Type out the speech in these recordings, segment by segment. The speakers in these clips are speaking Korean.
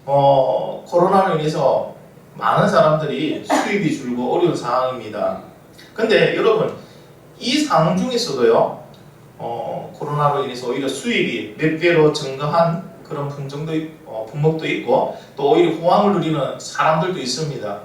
코로나로 인해서 많은 사람들이 수입이 줄고 어려운 상황입니다. 근데 여러분, 이 상황 중에서도요, 코로나로 인해서 오히려 수입이 몇 배로 증가한 그런 품목도 있고, 또 오히려 호황을 누리는 사람들도 있습니다.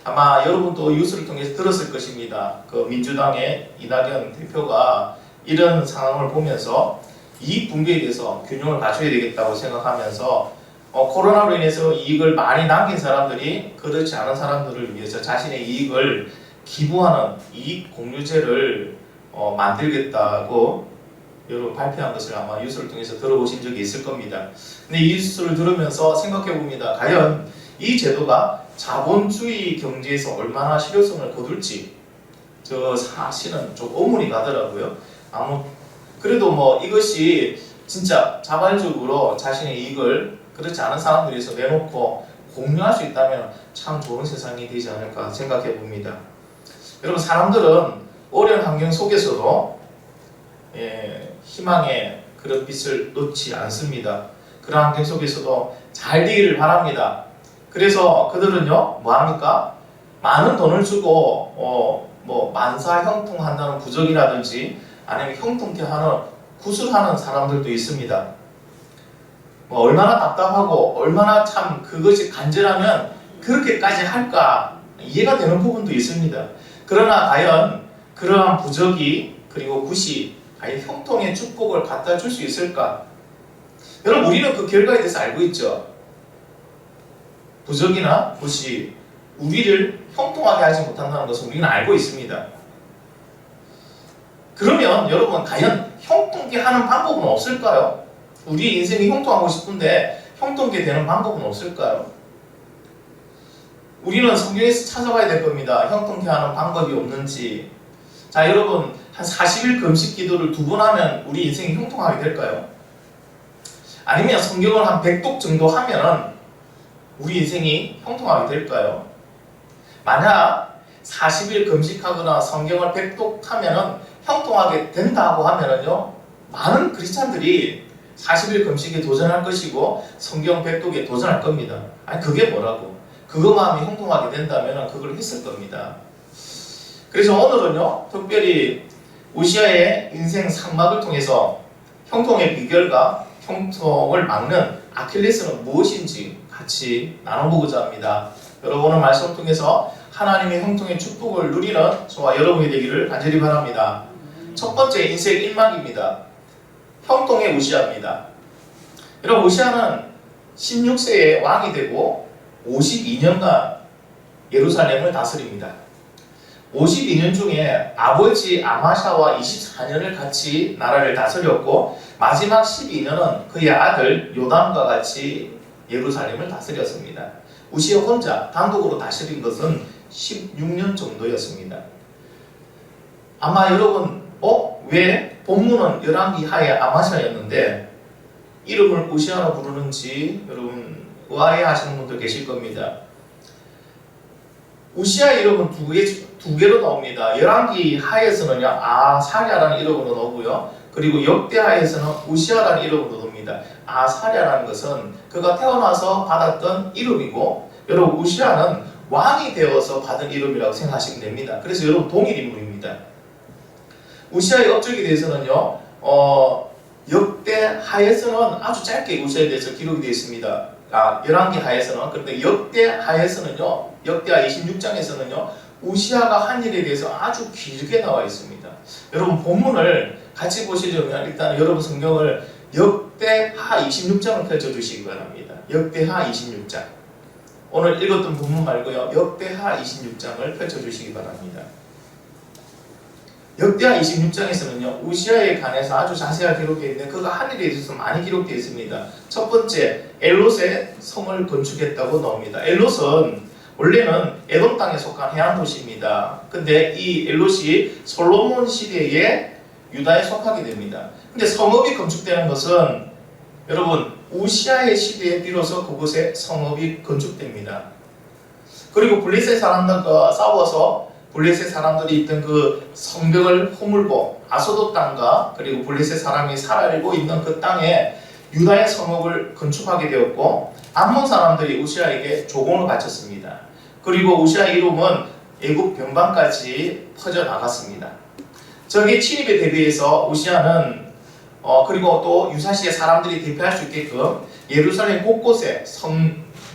아마 여러분도 뉴스를 통해서 들었을 것입니다. 그 민주당의 이낙연 대표가 이런 상황을 보면서 이익 분배에 대해서 균형을 맞춰야 되겠다고 생각하면서 코로나로 인해서 이익을 많이 남긴 사람들이 그렇지 않은 사람들을 위해서 자신의 이익을 기부하는 이익 공유제를 만들겠다고 여러분 발표한 것을 아마 뉴스를 통해서 들어보신 적이 있을 겁니다. 근데 이 뉴스를 들으면서 생각해 봅니다. 과연 이 제도가 자본주의 경제에서 얼마나 실효성을 거둘지 저 사실은 좀 의문이 가더라고요. 그래도 뭐 이것이 진짜 자발적으로 자신의 이익을 그렇지 않은 사람들에 의해서 내놓고 공유할 수 있다면 참 좋은 세상이 되지 않을까 생각해 봅니다. 여러분, 사람들은 어려운 환경 속에서도 희망의 그런 빛을 놓지 않습니다. 그런 환경 속에서도 잘 되기를 바랍니다. 그래서 그들은요, 뭐합니까? 많은 돈을 주고 만사 형통한다는 부적이라든지 아니면 형통케 하는 구술하는 사람들도 있습니다. 얼마나 답답하고 얼마나 참 그것이 간절하면 그렇게까지 할까 이해가 되는 부분도 있습니다. 그러나 과연 그러한 부적이 그리고 굿이 과연 형통의 축복을 갖다 줄 수 있을까? 여러분, 우리는 그 결과에 대해서 알고 있죠. 부적이나 굿이 우리를 형통하게 하지 못한다는 것을 우리는 알고 있습니다. 그러면 여러분, 과연 형통케 하는 방법은 없을까요? 우리 인생이 형통하고 싶은데 형통케 되는 방법은 없을까요? 우리는 성경에서 찾아봐야 될 겁니다. 형통케 하는 방법이 없는지. 자, 여러분, 한 40일 금식 기도를 2번 하면 우리 인생이 형통하게 될까요? 아니면 성경을 한 100독 정도 하면 우리 인생이 형통하게 될까요? 만약 40일 금식하거나 성경을 100독 하면 형통하게 된다고 하면요, 많은 크리스찬들이 40일 금식에 도전할 것이고 성경 100독에 도전할 겁니다. 아니, 그게 뭐라고? 그것만이 형통하게 된다면 그걸 했을 겁니다. 그래서 오늘은요, 특별히 우시아의 인생 상막을 통해서 형통의 비결과 형통을 막는 아킬레스는 무엇인지 같이 나눠보고자 합니다. 여러분, 오늘 말씀을 통해서 하나님의 형통의 축복을 누리는 저와 여러분이 되기를 간절히 바랍니다. 첫 번째, 인생 1막입니다. 형통의 우시아입니다. 여러분, 우시아는 16세에 왕이 되고 52년간 예루살렘을 다스립니다. 52년 중에 아버지 아마샤와 24년을 같이 나라를 다스렸고 마지막 12년은 그의 아들 요담과 같이 예루살렘을 다스렸습니다. 우시아 혼자 단독으로 다스린 것은 16년 정도였습니다. 아마 여러분, 왜 본문은 열왕기 하에 아마샤였는데 이름을 우시아로 부르는지 여러분 의아해하시는 분들 계실 겁니다. 우시아 이름은 두 개로 나옵니다. 열왕기 하에서는요, 아사랴라는 이름으로 나오고요. 그리고 역대하에서는 우시아라는 이름으로 나옵니다. 아사랴라는 것은 그가 태어나서 받았던 이름이고, 여러분, 우시아는 왕이 되어서 받은 이름이라고 생각하시면 됩니다. 그래서 여러분, 동일 인물입니다. 우시아의 업적에 대해서는요, 역대하에서는 아주 짧게 우시아에 대해서 기록이 되어 있습니다. 열왕기 하에서는. 그런데 역대하에서는요, 역대하 26장에서는요, 우시아가 한 일에 대해서 아주 길게 나와 있습니다. 여러분, 본문을 같이 보시려면 일단 여러분 성경을 역대하 26장을 펼쳐주시기 바랍니다. 역대하 26장. 오늘 읽었던 본문 말고요, 역대하 26장을 펼쳐주시기 바랍니다. 역대하 26장에서는요, 우시아에 관해서 아주 자세하게 기록되어 있는데 그가 한 일에 있어서 많이 기록되어 있습니다. 첫 번째, 엘롯의 성을 건축했다고 나옵니다. 엘롯은 원래는 에돔 땅에 속한 해안 도시입니다. 근데 이 엘롯이 솔로몬 시대에 유다에 속하게 됩니다. 근데 성읍이 건축되는 것은 여러분 우시아의 시대에 비로소 그곳에 성읍이 건축됩니다. 그리고 블레셋 사람들과 싸워서 블레셋 사람들이 있던 그 성벽을 허물고 아소도 땅과 그리고 블레셋 사람이 살고 있는 그 땅에 유다의 성읍을 건축하게 되었고, 암몬 사람들이 우시아에게 조공을 바쳤습니다. 그리고 우시아의 이름은 애굽 변방까지 퍼져나갔습니다. 적의 침입에 대비해서 우시아는 그리고 또 유사시에 사람들이 대피할 수 있게끔 예루살렘 곳곳에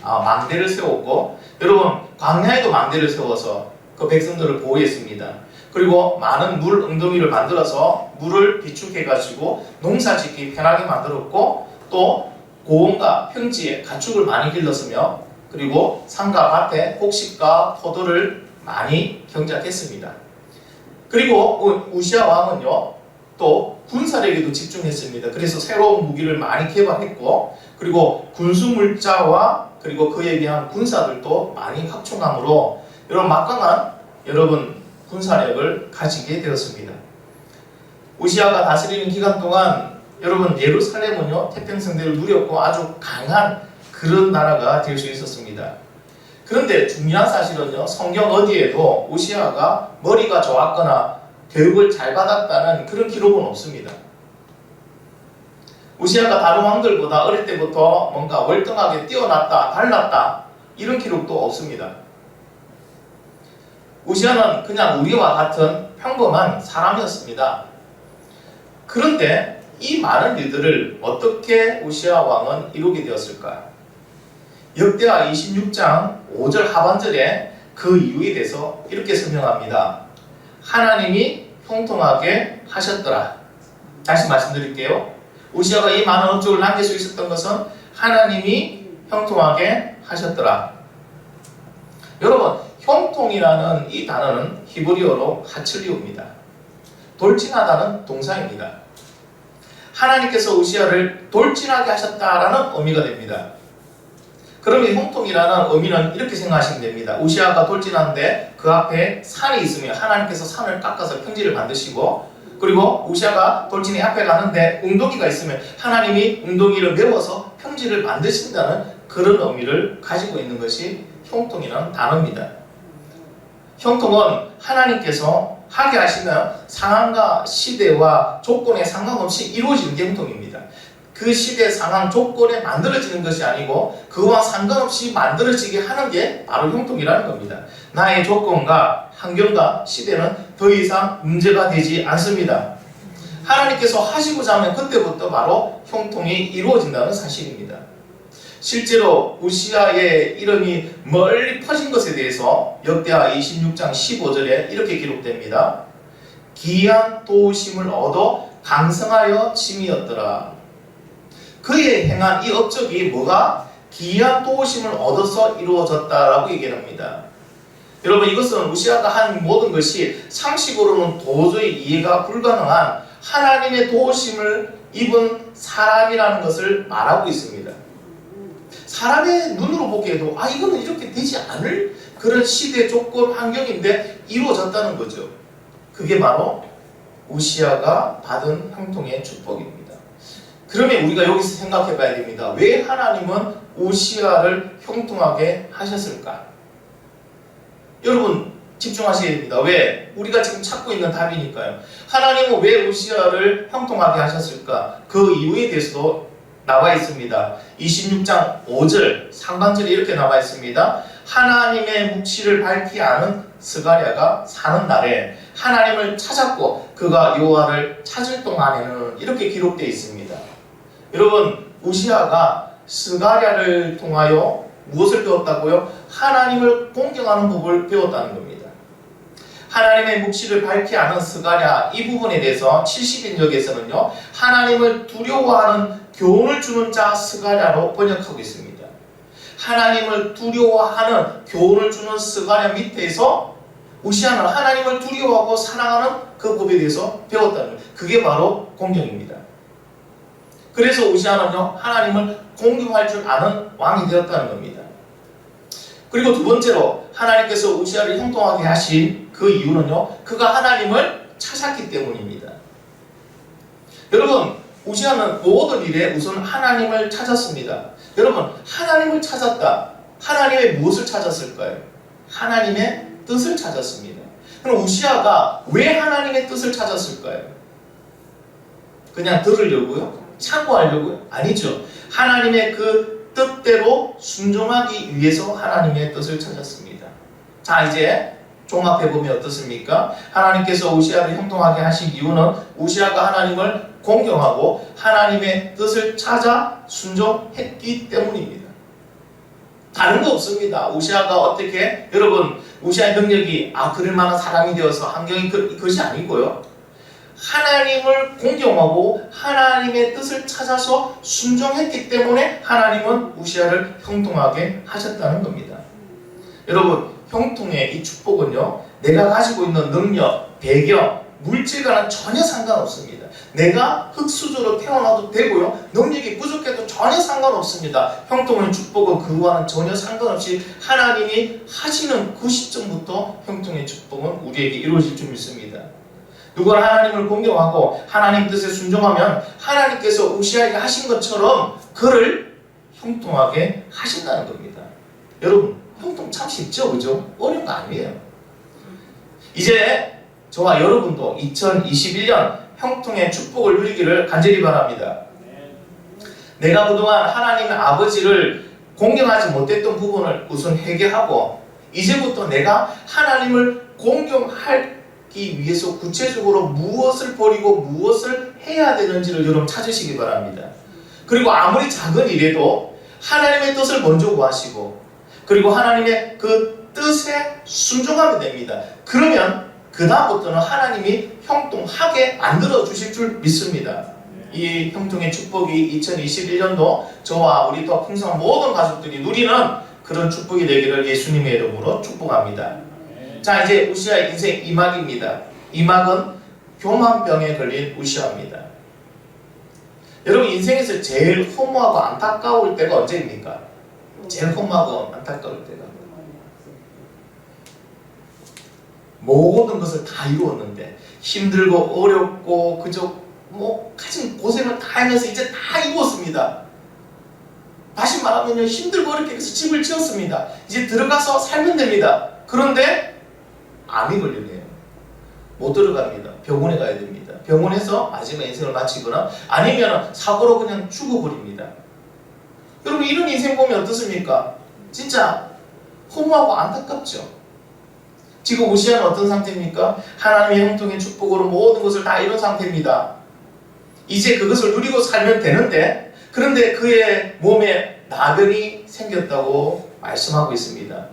망대를 세웠고, 여러분 광야에도 망대를 세워서 그 백성들을 보호했습니다. 그리고 많은 물 웅덩이를 만들어서 물을 비축해가지고 농사짓기 편하게 만들었고, 또 고원과 평지에 가축을 많이 길렀으며, 그리고 산과 밭에 곡식과 포도를 많이 경작했습니다. 그리고 우시아 왕은요 또 군사력에도 집중했습니다. 그래서 새로운 무기를 많이 개발했고, 그리고 군수물자와 그리고 그에 대한 군사들도 많이 확충함으로 이런 막강한 군사력을 가지게 되었습니다. 우시아가 다스리는 기간 동안 여러분 예루살렘은요 태평성대를 누렸고 아주 강한 그런 나라가 될 수 있었습니다. 그런데 중요한 사실은요, 성경 어디에도 우시아가 머리가 좋았거나 교육을 잘 받았다는 그런 기록은 없습니다. 우시아가 다른 왕들보다 어릴 때부터 뭔가 월등하게 뛰어났다, 달랐다 이런 기록도 없습니다. 우시아는 그냥 우리와 같은 평범한 사람이었습니다. 그런데 이 많은 일들을 어떻게 우시아 왕은 이루게 되었을까? 역대하 26장 5절 하반절에 그 이유에 대해서 이렇게 설명합니다. 하나님이 형통하게 하셨더라. 다시 말씀드릴게요. 우시아가 이 많은 업적을 남길 수 있었던 것은 하나님이 형통하게 하셨더라. 여러분, 형통이라는 이 단어는 히브리어로 하츠리오입니다. 돌진하다는 동사입니다. 하나님께서 우시아를 돌진하게 하셨다라는 의미가 됩니다. 그러면 형통이라는 의미는 이렇게 생각하시면 됩니다. 우시아가 돌진하는데 그 앞에 산이 있으면 하나님께서 산을 깎아서 평지를 만드시고, 그리고 우시아가 돌진이 앞에 가는데 웅덩이가 있으면 하나님이 웅덩이를 메워서 평지를 만드신다는 그런 의미를 가지고 있는 것이 형통이라는 단어입니다. 형통은 하나님께서 하게 하시면 상황과 시대와 조건에 상관없이 이루어지는 게 형통입니다. 그 시대 상황 조건에 만들어지는 것이 아니고 그와 상관없이 만들어지게 하는 게 바로 형통이라는 겁니다. 나의 조건과 환경과 시대는 더 이상 문제가 되지 않습니다. 하나님께서 하시고자 하면 그때부터 바로 형통이 이루어진다는 사실입니다. 실제로 우시아의 이름이 멀리 퍼진 것에 대해서 역대하 26장 15절에 이렇게 기록됩니다. 기이한 도우심을 얻어 강성하여 짐이었더라. 그의 행한 이 업적이 뭐가 기이한 도우심을 얻어서 이루어졌다라고 얘기합니다. 여러분, 이것은 우시아가 한 모든 것이 상식으로는 도저히 이해가 불가능한 하나님의 도우심을 입은 사람이라는 것을 말하고 있습니다. 사람의 눈으로 보기에도 이거는 이렇게 되지 않을 그런 시대 조건 환경인데 이루어졌다는 거죠. 그게 바로 우시아가 받은 형통의 축복입니다. 그러면 우리가 여기서 생각해 봐야 됩니다. 왜 하나님은 우시아를 형통하게 하셨을까? 여러분 집중하셔야 됩니다. 왜? 우리가 지금 찾고 있는 답이니까요. 하나님은 왜 우시아를 형통하게 하셨을까? 그 이유에 대해서도 나와 있습니다. 26장 5절 상반절에 이렇게 나와 있습니다. 하나님의 묵시를 밝히 아는 스가랴가 사는 날에 하나님을 찾았고 그가 여호와를 찾을 동안에는 이렇게 기록되어 있습니다. 여러분, 우시아가 스가랴를 통하여 무엇을 배웠다고요? 하나님을 공경하는 법을 배웠다는 겁니다. 하나님의 묵시를 밝히 아는 스가랴 이 부분에 대해서 70인역에서는요 하나님을 두려워하는 교훈을 주는 자 스가랴로 번역하고 있습니다. 하나님을 두려워하는 교훈을 주는 스가랴 밑에서 우시아는 하나님을 두려워하고 사랑하는 그 법에 대해서 배웠다는 거예요. 그게 바로 공경입니다. 그래서 우시아는요 하나님을 공경할 줄 아는 왕이 되었다는 겁니다. 그리고 두 번째로 하나님께서 우시아를 형통하게 하신 그 이유는요 그가 하나님을 찾았기 때문입니다. 여러분, 우시아는 모든 일에 우선 하나님을 찾았습니다. 여러분, 하나님을 찾았다. 하나님의 무엇을 찾았을까요? 하나님의 뜻을 찾았습니다. 그럼 우시아가 왜 하나님의 뜻을 찾았을까요? 그냥 들으려고요? 참고하려고요? 아니죠. 하나님의 그 뜻대로 순종하기 위해서 하나님의 뜻을 찾았습니다. 자, 이제 종합해보면 어떻습니까? 하나님께서 우시아를 형통하게 하신 이유는 우시아가 하나님을 공경하고 하나님의 뜻을 찾아 순종했기 때문입니다. 다른 거 없습니다. 우시아가 어떻게, 여러분, 우시아의 능력이 그럴 만한 사람이 되어서 환경이 그것이 아니고요. 하나님을 공경하고 하나님의 뜻을 찾아서 순종했기 때문에 하나님은 우시아를 형통하게 하셨다는 겁니다. 여러분, 형통의 이 축복은요, 내가 가지고 있는 능력, 배경, 물질과는 전혀 상관없습니다. 내가 흙수저로 태어나도 되고요, 능력이 부족해도 전혀 상관없습니다. 형통의 축복은 그와는 전혀 상관없이 하나님이 하시는 그 시점부터 형통의 축복은 우리에게 이루어질 줄 믿습니다. 누가 하나님을 공경하고 하나님 뜻에 순종하면 하나님께서 우시아에게 하신 것처럼 그를 형통하게 하신다는 겁니다. 여러분, 형통 참 쉽죠? 그죠? 어려운 거 아니에요. 이제 저와 여러분도 2021년 형통의 축복을 누리기를 간절히 바랍니다. 내가 그동안 하나님의 아버지를 공경하지 못했던 부분을 우선 회개하고 이제부터 내가 하나님을 공경하기 위해서 구체적으로 무엇을 버리고 무엇을 해야 되는지를 여러분 찾으시기 바랍니다. 그리고 아무리 작은 일에도 하나님의 뜻을 먼저 구하시고 그리고 하나님의 그 뜻에 순종하면 됩니다. 그러면 그 다음부터는 하나님이 형통하게 만들어 주실 줄 믿습니다. 이 형통의 축복이 2021년도 저와 우리 더 풍성한 모든 가족들이 누리는 그런 축복이 되기를 예수님의 이름으로 축복합니다. 자, 이제 우시아의 인생 2막입니다. 2막은 교만병에 걸린 우시아입니다. 여러분, 인생에서 제일 허무하고 안타까울 때가 언제입니까? 제일 허무하고 안타까울 때가 모든 것을 다 이루었는데 힘들고 어렵고 그저 가진 고생을 다 하면서 이제 다 이루었습니다. 다시 말하면요, 힘들고 어렵게 해서 집을 지었습니다. 이제 들어가서 살면 됩니다. 그런데 암이 걸리네요. 못 들어갑니다. 병원에 가야 됩니다. 병원에서 마지막 인생을 마치거나 아니면 사고로 그냥 죽어버립니다. 여러분, 이런 인생 보면 어떻습니까? 진짜 허무하고 안타깝죠. 지금 우시아는 어떤 상태입니까? 하나님의 형통의 축복으로 모든 것을 다 이룬 상태입니다. 이제 그것을 누리고 살면 되는데, 그런데 그의 몸에 나병이 생겼다고 말씀하고 있습니다.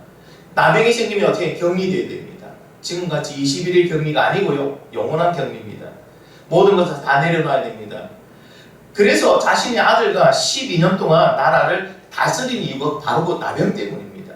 나병이 생기면 어떻게 격리되어야 됩니다. 지금같이 21일 격리가 아니고요, 영원한 격리입니다. 모든 것을 다 내려놔야 됩니다. 그래서 자신의 아들과 12년 동안 나라를 다스린 이유가 바로 그 나병 때문입니다.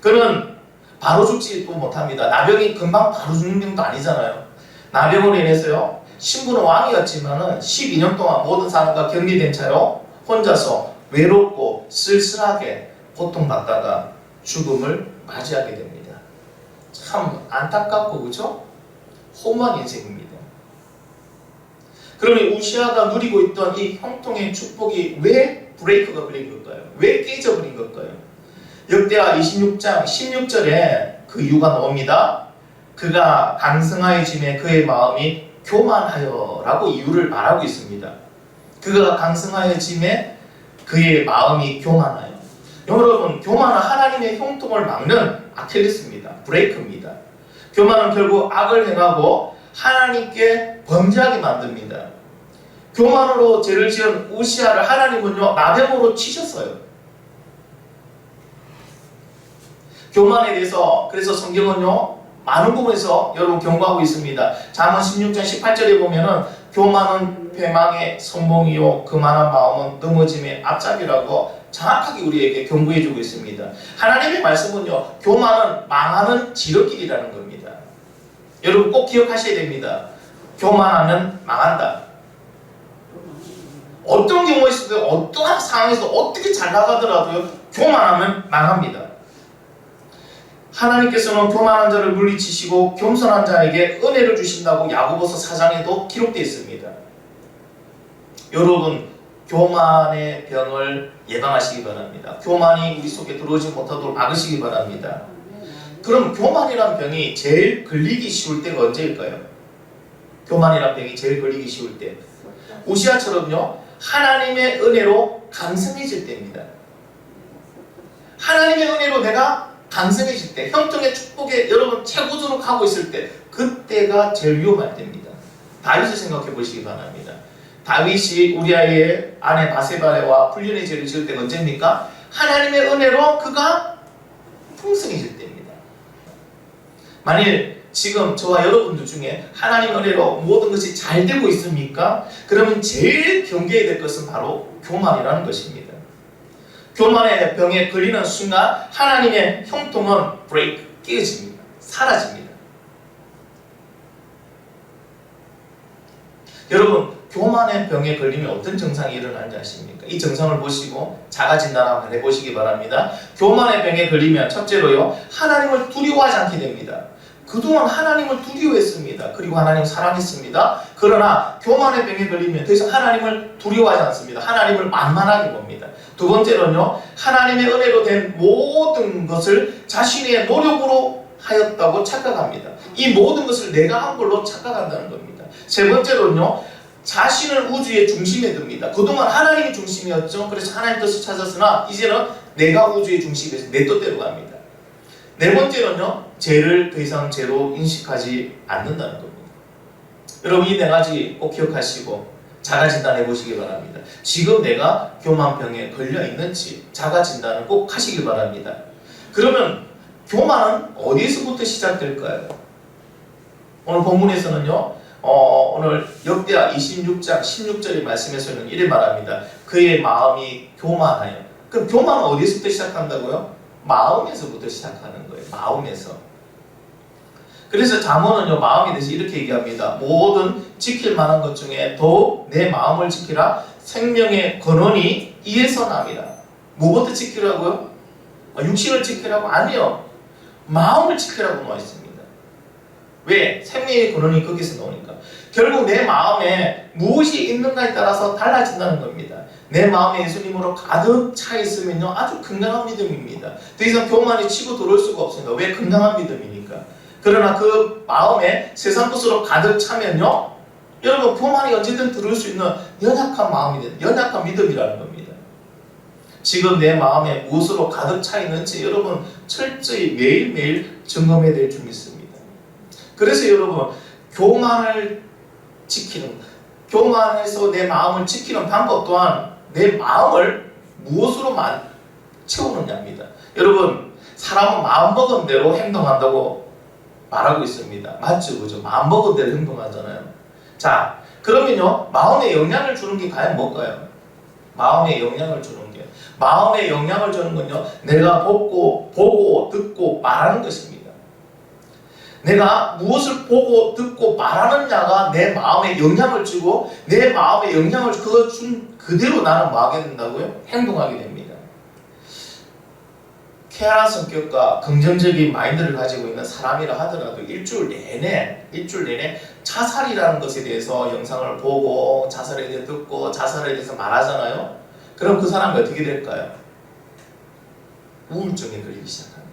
그는 바로 죽지도 못합니다. 나병이 금방 바로 죽는 병도 아니잖아요. 나병으로 인해서요, 신부는 왕이었지만은 12년 동안 모든 사람과 격리된 채로 혼자서 외롭고 쓸쓸하게 고통받다가 죽음을 맞이하게 됩니다. 참 안타깝고 그죠? 허무한 인생입니다. 그러면 우시아가 누리고 있던 이 형통의 축복이 왜 브레이크가 걸린 걸까요? 왜 깨져버린 걸까요? 역대하 26장 16절에 그 이유가 나옵니다. 그가 강성하여짐에 그의 마음이 교만하여 라고 이유를 말하고 있습니다. 그가 강성하여짐에 그의 마음이 교만하여. 여러분, 교만은 하나님의 형통을 막는 아킬레스입니다. 브레이크입니다. 교만은 결국 악을 행하고 하나님께 범죄하게 만듭니다. 교만으로 죄를 지은 우시아를 하나님은요, 나병으로 치셨어요. 교만에 대해서 그래서 성경은요, 많은 부분에서 여러분 경고하고 있습니다. 잠언 16장 18절에 보면은 교만은 패망의 선봉이요 그만한 마음은 넘어짐의 앞잡이라고 정확하게 우리에게 경고해주고 있습니다. 하나님의 말씀은요, 교만은 망하는 지름길이라는 겁니다. 여러분 꼭 기억하셔야 됩니다. 교만하면 망한다. 어떤 경우에 있어도 어떠한 상황에서 어떻게 잘 나가더라도요, 교만하면 망합니다. 하나님께서는 교만한 자를 물리치시고 겸손한 자에게 은혜를 주신다고 야고보서 4장에도 기록되어 있습니다. 여러분, 교만의 병을 예방하시기 바랍니다. 교만이 우리 속에 들어오지 못하도록 막으시기 바랍니다. 그럼 교만이라는 병이 제일 걸리기 쉬울 때가 언제일까요? 교만이라는 병이 제일 걸리기 쉬울 때, 우시아처럼요, 하나님의 은혜로 강성해질 때입니다. 하나님의 은혜로 내가 강성해질 때, 형통의 축복에 여러분 최고조로 가고 있을 때, 그때가 제일 위험할 때입니다. 다윗을 생각해 보시기 바랍니다. 다윗이 우리아의 아내 바세바와 불륜의 죄를 지을 때가 언제입니까? 하나님의 은혜로 그가 풍성해질 때입니다. 만일 지금 저와 여러분들 중에 하나님의 은혜로 모든 것이 잘 되고 있습니까? 그러면 제일 경계해야 될 것은 바로 교만이라는 것입니다. 교만의 병에 걸리는 순간 하나님의 형통은 브레이크, 깨어집니다. 사라집니다. 여러분, 교만의 병에 걸리면 어떤 증상이 일어나는지 아십니까? 이 증상을 보시고 자가 진단 한번 해보시기 바랍니다. 교만의 병에 걸리면 첫째로요, 하나님을 두려워하지 않게 됩니다. 그동안 하나님을 두려워했습니다. 그리고 하나님을 사랑했습니다. 그러나 교만의 병에 걸리면 더 이상 하나님을 두려워하지 않습니다. 하나님을 만만하게 봅니다. 두 번째로는요, 하나님의 은혜로 된 모든 것을 자신의 노력으로 하였다고 착각합니다. 이 모든 것을 내가 한 걸로 착각한다는 겁니다. 세 번째로는요, 자신을 우주의 중심에 둡니다. 그동안 하나님이 중심이었죠. 그래서 하나님 뜻을 찾았으나 이제는 내가 우주의 중심에서 내 뜻대로 갑니다. 네 번째로는요, 죄를 더 이상 죄로 인식하지 않는다는 겁니다. 여러분, 이 네 가지 꼭 기억하시고 자가 진단해 보시기 바랍니다. 지금 내가 교만병에 걸려 있는지 자가 진단을 꼭 하시기 바랍니다. 그러면 교만은 어디서부터 시작될까요? 오늘 본문에서는요, 오늘 역대하 26장 16절의 말씀에서는 이래 말합니다. 그의 마음이 교만하여. 그럼 교만은 어디서부터 시작한다고요? 마음에서부터 시작하는 거예요. 마음에서. 그래서 잠언은요, 마음에 대해서 이렇게 얘기합니다. 모든 지킬 만한 것 중에 더욱 내 마음을 지키라. 생명의 근원이 이에서 납니다. 뭐부터 지키라고요? 육신을 지키라고? 아니요. 마음을 지키라고 나와 있습니다. 왜? 생명의 근원이 거기서 나오니까. 결국 내 마음에 무엇이 있는가에 따라서 달라진다는 겁니다. 내 마음에 예수님으로 가득 차 있으면요, 아주 건강한 믿음입니다. 더 이상 교만이 치고 들어올 수가 없습니다. 왜? 건강한 믿음이니까. 그러나 그 마음에 세상 것으로 가득 차면요, 여러분, 교만이 언제든 들어올 수 있는 연약한 마음이 돼, 연약한 믿음이라는 겁니다. 지금 내 마음에 무엇으로 가득 차 있는지 여러분 철저히 매일매일 점검해야 될 줄 믿습니다. 그래서 여러분, 교만을 지키는, 교만에서 내 마음을 지키는 방법 또한 내 마음을 무엇으로 채우느냐입니다. 여러분, 사람은 마음먹은 대로 행동한다고 말하고 있습니다. 맞죠? 그죠? 마음먹은 대로 행동하잖아요. 자, 그러면요, 마음에 영향을 주는 게 과연 뭘까요? 마음에 영향을 주는 게, 마음에 영향을 주는 건요, 내가 보고 듣고 말하는 것입니다. 내가 무엇을 보고 듣고 말하느냐가 내 마음에 영향을 주고, 내 마음에 영향을 준 그대로 나는 뭐 하게 된다고요? 행동하게 됩니다. 쾌활한 성격과 긍정적인 마인드를 가지고 있는 사람이라 하더라도 일주일 내내 자살이라는 것에 대해서 영상을 보고 자살에 대해 듣고 자살에 대해서 말하잖아요. 그럼 그 사람이 어떻게 될까요? 우울증에 걸리기 시작합니다.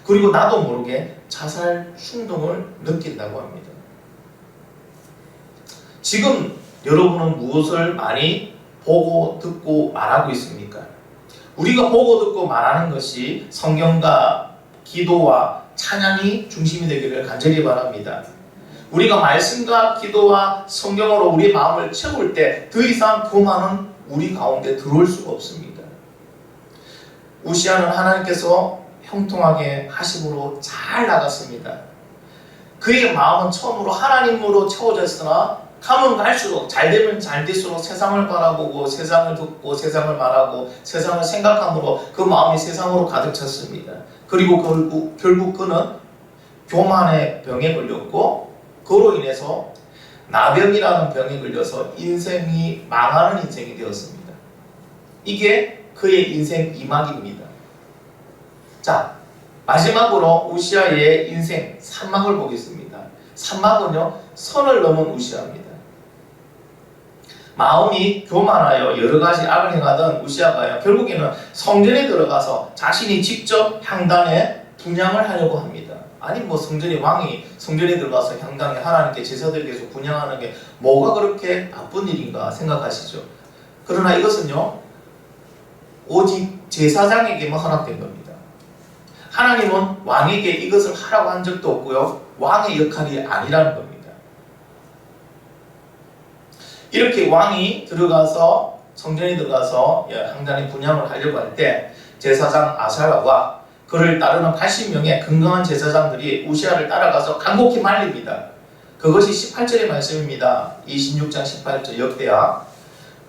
그리고 나도 모르게 자살 충동을 느낀다고 합니다. 지금 여러분은 무엇을 많이 보고 듣고 말하고 있습니까? 우리가 보고 듣고 말하는 것이 성경과 기도와 찬양이 중심이 되기를 간절히 바랍니다. 우리가 말씀과 기도와 성경으로 우리 마음을 채울 때 더 이상 교만은 우리 가운데 들어올 수가 없습니다. 우시아는 하나님께서 형통하게 하심으로 잘 나갔습니다. 그의 마음은 처음으로 하나님으로 채워졌으나 가면 갈수록, 잘되면 잘될수록 세상을 바라보고 세상을 듣고 세상을 말하고 세상을 생각함으로 그 마음이 세상으로 가득 찼습니다. 그리고 결국 그는 교만의 병에 걸렸고, 그로 인해서 나병이라는 병에 걸려서 인생이 망하는 인생이 되었습니다. 이게 그의 인생 이막입니다. 자, 마지막으로 우시아의 인생 산막을 보겠습니다. 산막은요, 선을 넘은 우시아입니다. 마음이 교만하여 여러 가지 악을 행하던 우시아가요, 결국에는 성전에 들어가서 자신이 직접 향단에 분향을 하려고 합니다. 아니 뭐 왕이 성전에 들어가서 향단에 하나님께 제사 드리기 위해서 분향하는 게 뭐가 그렇게 나쁜 일인가 생각하시죠? 그러나 이것은요, 오직 제사장에게만 허락된 겁니다. 하나님은 왕에게 이것을 하라고 한 적도 없고요, 왕의 역할이 아니라는 겁니다. 이렇게 왕이 들어가서, 성전에 들어가서 하나님 분향을 하려고 할 때 제사장 아사랴와 그를 따르는 80명의 건강한 제사장들이 우시아를 따라가서 간곡히 말립니다. 그것이 18절의 말씀입니다. 26장 18절 역대하.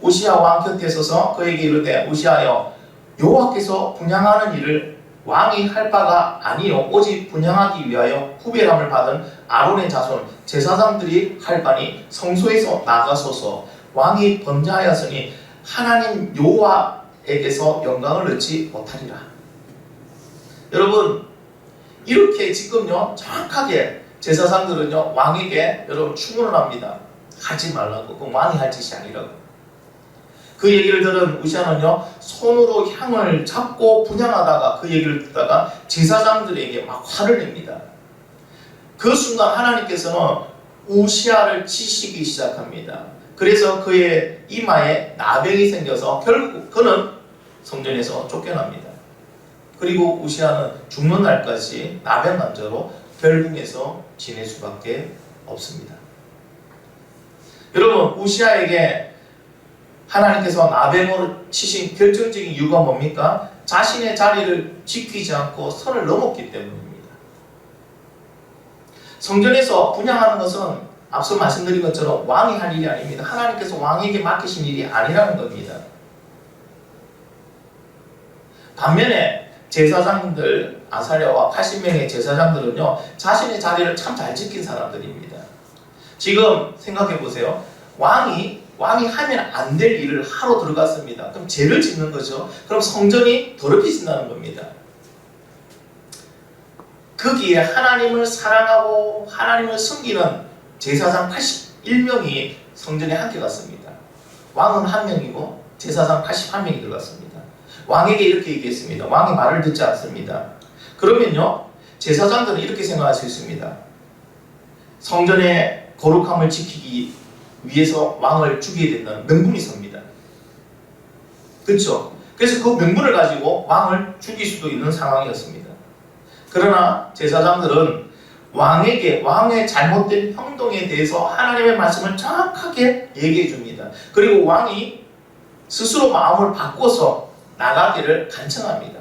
우시아 왕 곁에 서서 그에게 이르되 우시아여, 여호와께서 분향하는 일을 왕이 할 바가 아니요 오직 분향하기 위하여 후배람을 받은 아론의 자손 제사장들이 할 바니 성소에서 나가소서. 왕이 범죄하였으니 하나님 여호와에게서 영광을 얻지 못하리라. 여러분, 이렇게 지금요 정확하게 제사장들은요 왕에게 여러분 충고를 합니다. 하지 말라고. 그건 왕이 할 짓이 아니라고. 그 얘기를 들은 우시아는요 손으로 향을 잡고 분향하다가 그 얘기를 듣다가 제사장들에게 막 화를 냅니다. 그 순간 하나님께서는 우시아를 치시기 시작합니다. 그래서 그의 이마에 나병이 생겨서 결국 그는 성전에서 쫓겨납니다. 그리고 우시아는 죽는 날까지 나병 환자로 별궁에서 지낼 수밖에 없습니다. 여러분, 우시아에게 하나님께서 나병으로 치신 결정적인 이유가 뭡니까? 자신의 자리를 지키지 않고 선을 넘었기 때문입니다. 성전에서 분향하는 것은 앞서 말씀드린 것처럼 왕이 할 일이 아닙니다. 하나님께서 왕에게 맡기신 일이 아니라는 겁니다. 반면에 제사장들, 아사랴와 80명의 제사장들은요 자신의 자리를 참 잘 지킨 사람들입니다. 지금 생각해 보세요. 왕이 하면 안 될 일을 하러 들어갔습니다. 그럼 죄를 짓는 거죠. 그럼 성전이 더럽혀진다는 겁니다. 거기에 하나님을 사랑하고 하나님을 섬기는 제사장 81명이 성전에 함께 갔습니다. 왕은 1명이고 제사장 81명이 들어갔습니다. 왕에게 이렇게 얘기했습니다. 왕이 말을 듣지 않습니다. 그러면요 제사장들은 이렇게 생각할 수 있습니다. 성전의 거룩함을 지키기 위해서 왕을 죽여야 된다는 명분이 섭니다. 그렇죠? 그래서 그 명분을 가지고 왕을 죽일 수도 있는 상황이었습니다. 그러나 제사장들은 왕의 잘못된 행동에 대해서 하나님의 말씀을 정확하게 얘기해 줍니다. 그리고 왕이 스스로 마음을 바꿔서 나가기를 간청합니다.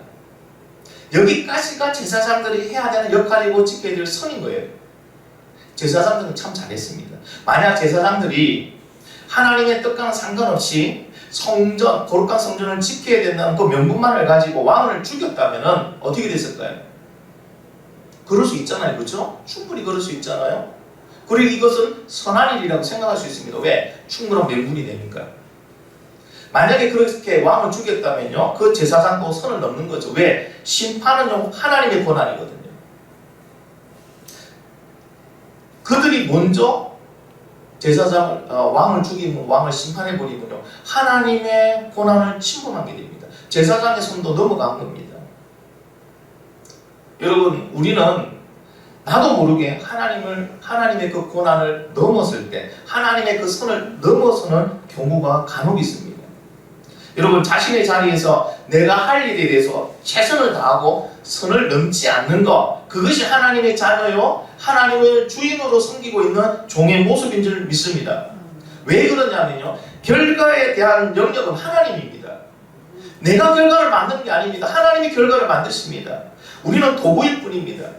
여기까지가 제사장들이 해야 되는 역할이고 지켜야 될 선인 거예요. 제사장들은 참 잘했습니다. 만약 제사장들이 하나님의 뜻과는 상관없이 성전, 거룩한 성전을 지켜야 된다는 그 명분만을 가지고 왕을 죽였다면 어떻게 됐을까요? 그럴 수 있잖아요. 그렇죠? 충분히 그럴 수 있잖아요. 그리고 이것은 선한 일이라고 생각할 수 있습니다. 왜? 충분한 명분이 되니까. 만약에 그렇게 왕을 죽였다면요 그 제사장도 선을 넘는 거죠. 왜? 심판은 하나님의 권한이거든요. 그들이 먼저 왕을 죽이면 왕을 심판해버리면요 하나님의 권한을 침범하게 됩니다. 제사장의 손도 넘어간 겁니다. 여러분, 우리는 나도 모르게 하나님의 그 권한을 넘었을 때 하나님의 그 선을 넘어서는 경우가 간혹 있습니다. 여러분, 자신의 자리에서 내가 할 일에 대해서 최선을 다하고 선을 넘지 않는 것, 그것이 하나님의 자녀요 하나님을 주인으로 섬기고 있는 종의 모습인 줄 믿습니다. 왜 그러냐면요 결과에 대한 영역은 하나님입니다. 내가 결과를 만드는 게 아닙니다. 하나님이 결과를 만드십니다. 우리는 도구일 뿐입니다.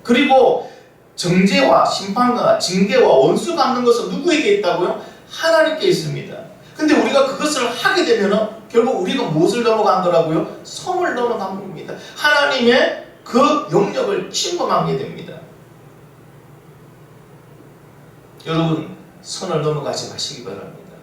그리고 정죄와 심판과 징계와 원수 갚는 것은 누구에게 있다고요? 하나님께 있습니다. 근데 우리가 그것을 하게 되면 결국 우리가 무엇을 넘어간 거라고요? 선을 넘어간 겁니다. 하나님의 그 영역을 침범하게 됩니다. 여러분, 선을 넘어가지 마시기 바랍니다.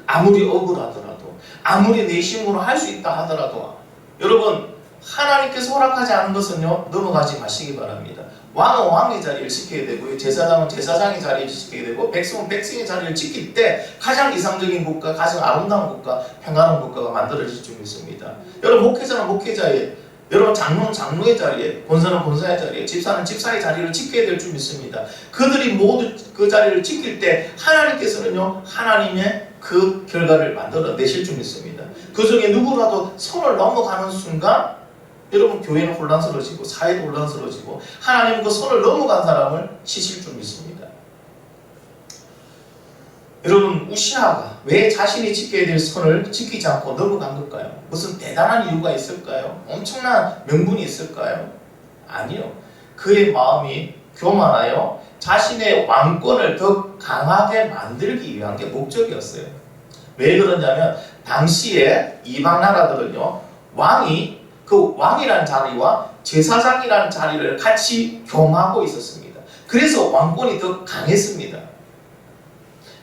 아무리 억울하더라도, 아무리 내심으로 할 수 있다 하더라도 여러분, 하나님께서 허락하지 않은 것은요 넘어가지 마시기 바랍니다. 왕은 왕의 자리를 지켜야 되고요, 제사장은 제사장의 자리를 지켜야 되고, 백성은 백성의 자리를 지킬 때 가장 이상적인 국가, 가장 아름다운 국가, 평안한 국가가 만들어질 줄 믿습니다. 여러분, 목회자는 목회자의 여러분, 장로는 장로의 자리에, 권사는 권사의 자리에, 집사는 집사의 자리를 지켜야 될 줄 믿습니다. 그들이 모두 그 자리를 지킬 때 하나님께서는요, 하나님의 그 결과를 만들어 내실 줄 믿습니다. 그 중에 누구라도 선을 넘어가는 순간 여러분, 교회는 혼란스러워지고 사회도 혼란스러워지고 하나님은 그 선을 넘어간 사람을 치실 줄 믿습니다. 여러분, 우시아가 왜 자신이 지켜야 될 선을 지키지 않고 넘어간 걸까요? 무슨 대단한 이유가 있을까요? 엄청난 명분이 있을까요? 아니요. 그의 마음이 교만하여 자신의 왕권을 더 강하게 만들기 위한 게 목적이었어요. 왜 그러냐면 당시에 이방 나라들은요, 왕이 그 왕이라는 자리와 제사장이라는 자리를 같이 겸하고 있었습니다. 그래서 왕권이 더 강했습니다.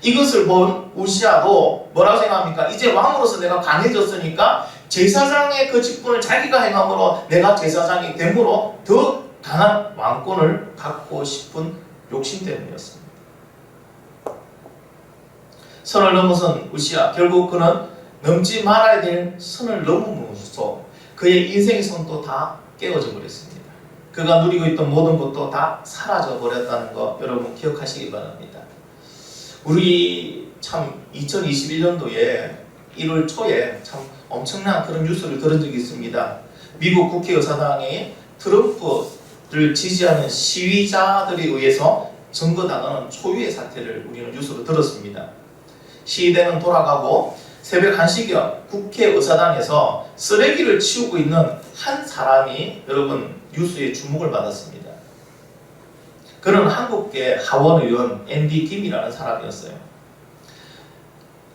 이것을 본 우시아도 뭐라고 생각합니까? 이제 왕으로서 내가 강해졌으니까 제사장의 그 직분을 자기가 행함으로 내가 제사장이 됨으로 더 강한 왕권을 갖고 싶은 욕심 때문이었습니다. 선을 넘어선 우시아, 결국 그는 넘지 말아야 될 선을 넘음으로써 그의 인생의 선도 다 깨어져 버렸습니다. 그가 누리고 있던 모든 것도 다 사라져 버렸다는 거 여러분 기억하시기 바랍니다. 우리 참 2021년도에 1월 초에 참 엄청난 그런 뉴스를 들은 적이 있습니다. 미국 국회의사당이 트럼프를 지지하는 시위자들에 의해서 점거당하는 초유의 사태를 우리는 뉴스로 들었습니다. 시위대는 돌아가고 새벽 1시경 국회의사당에서 쓰레기를 치우고 있는 한 사람이 여러분 뉴스에 주목을 받았습니다. 그는 한국계 하원의원 앤디 김이라는 사람이었어요.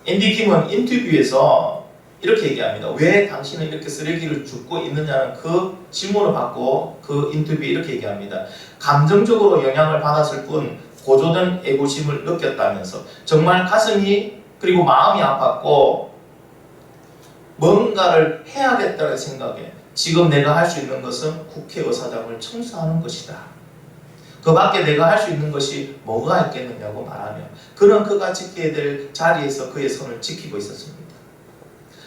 앤디 김은 인터뷰에서 이렇게 얘기합니다. 왜 당신은 이렇게 쓰레기를 줍고 있느냐는 그 질문을 받고 그 인터뷰에 이렇게 얘기합니다. 감정적으로 영향을 받았을 뿐 고조된 애고심을 느꼈다면서 정말 가슴이 그리고 마음이 아팠고 뭔가를 해야겠다는 생각에 지금 내가 할 수 있는 것은 국회의사당을 청소하는 것이다. 그 밖에 내가 할 수 있는 것이 뭐가 있겠느냐고 말하며 그는 그가 지켜야 될 자리에서 그의 선을 지키고 있었습니다.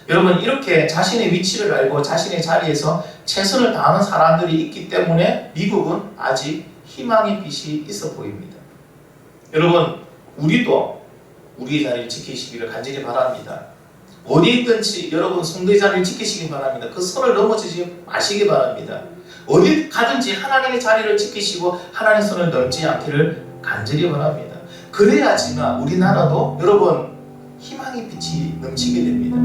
여러분, 이렇게 자신의 위치를 알고 자신의 자리에서 최선을 다하는 사람들이 있기 때문에 미국은 아직 희망의 빛이 있어 보입니다. 여러분, 우리도 우리의 자리를 지키시기를 간절히 바랍니다. 어디 있든지 여러분 성도의 자리를 지키시기 바랍니다. 그 선을 넘어지지 마시기 바랍니다. 어디 가든지 하나님의 자리를 지키시고 하나님의 선을 넘지 않기를 간절히 바랍니다. 그래야지만 우리나라도 여러분 희망의 빛이 넘치게 됩니다.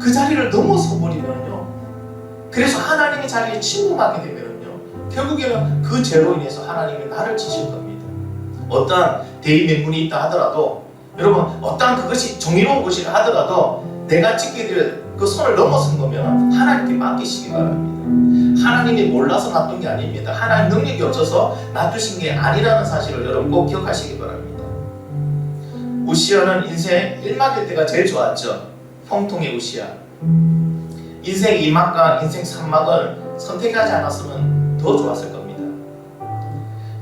그 자리를 넘어서 버리면요, 그래서 하나님의 자리에 침묵하게 되면요, 결국에는 그 죄로 인해서 하나님이 나를 치실 겁니다. 어떠한 대의 명분이 있다 하더라도 여러분 어떠한 그것이 정의로운 것이라 하더라도 내가 지켜야 될 그 선을 넘어선 거면 하나님께 맡기시기 바랍니다. 하나님이 몰라서 놔둔 게 아닙니다. 하나님 능력이 없어서 놔두신 게 아니라는 사실을 여러분 꼭 기억하시기 바랍니다. 우시아는 인생 1막일 때가 제일 좋았죠. 형통의 우시아. 인생 2막과 인생 3막을 선택하지 않았으면 더 좋았을 겁니다.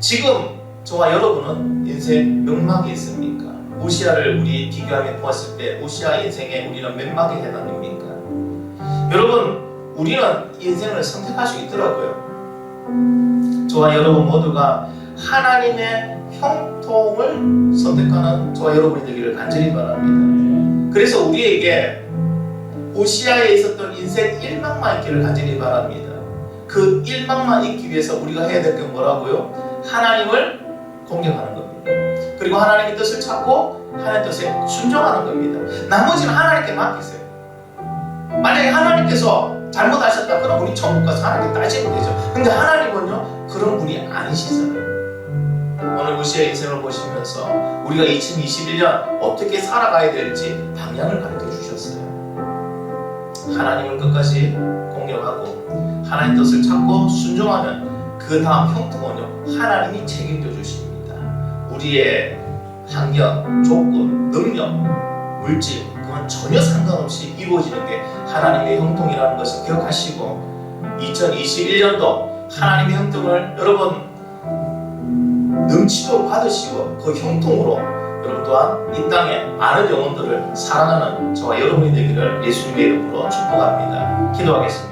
지금 저와 여러분은 인생 몇 막에 있습니까? 우시아를 우리 비교하며 보았을 때 우시아 인생에 우리는 몇 막에 해당됩니까? 여러분, 우리는 인생을 선택할 수 있더라고요. 저와 여러분 모두가 하나님의 형통을 선택하는 저와 여러분이 되기를 간절히 바랍니다. 그래서 우리에게 우시아에 있었던 인생 1막만 있기를 간절히 바랍니다. 그 1막만 있기 위해서 우리가 해야 될 게 뭐라고요? 하나님을 공경하는 겁니다. 그리고 하나님의 뜻을 찾고 하나님의 뜻에 순종하는 겁니다. 나머지는 하나님께 맡기세요. 만약에 하나님께서 잘못하셨다 그럼 우리 천국 가서 하나님께 따지면 되죠. 근데 하나님은요 그런 분이 아니시잖아요. 오늘 우시아 인생을 보시면서 우리가 2021년 어떻게 살아가야 될지 방향을 가르쳐 주셨어요. 하나님을 끝까지 공경하고 하나님 뜻을 찾고 순종하면 그 다음 형통은요 하나님이 책임져 주십니다. 우리의 환경, 조건, 능력, 물질 그건 전혀 상관없이 이루어지는 게 하나님의 형통이라는 것을 기억하시고 2021년도 하나님의 형통을 여러분 넘치도록 받으시고 그 형통으로 여러분 또한 이 땅에 많은 영혼들을 사랑하는 저와 여러분이 되기를 예수님의 이름으로 축복합니다. 기도하겠습니다.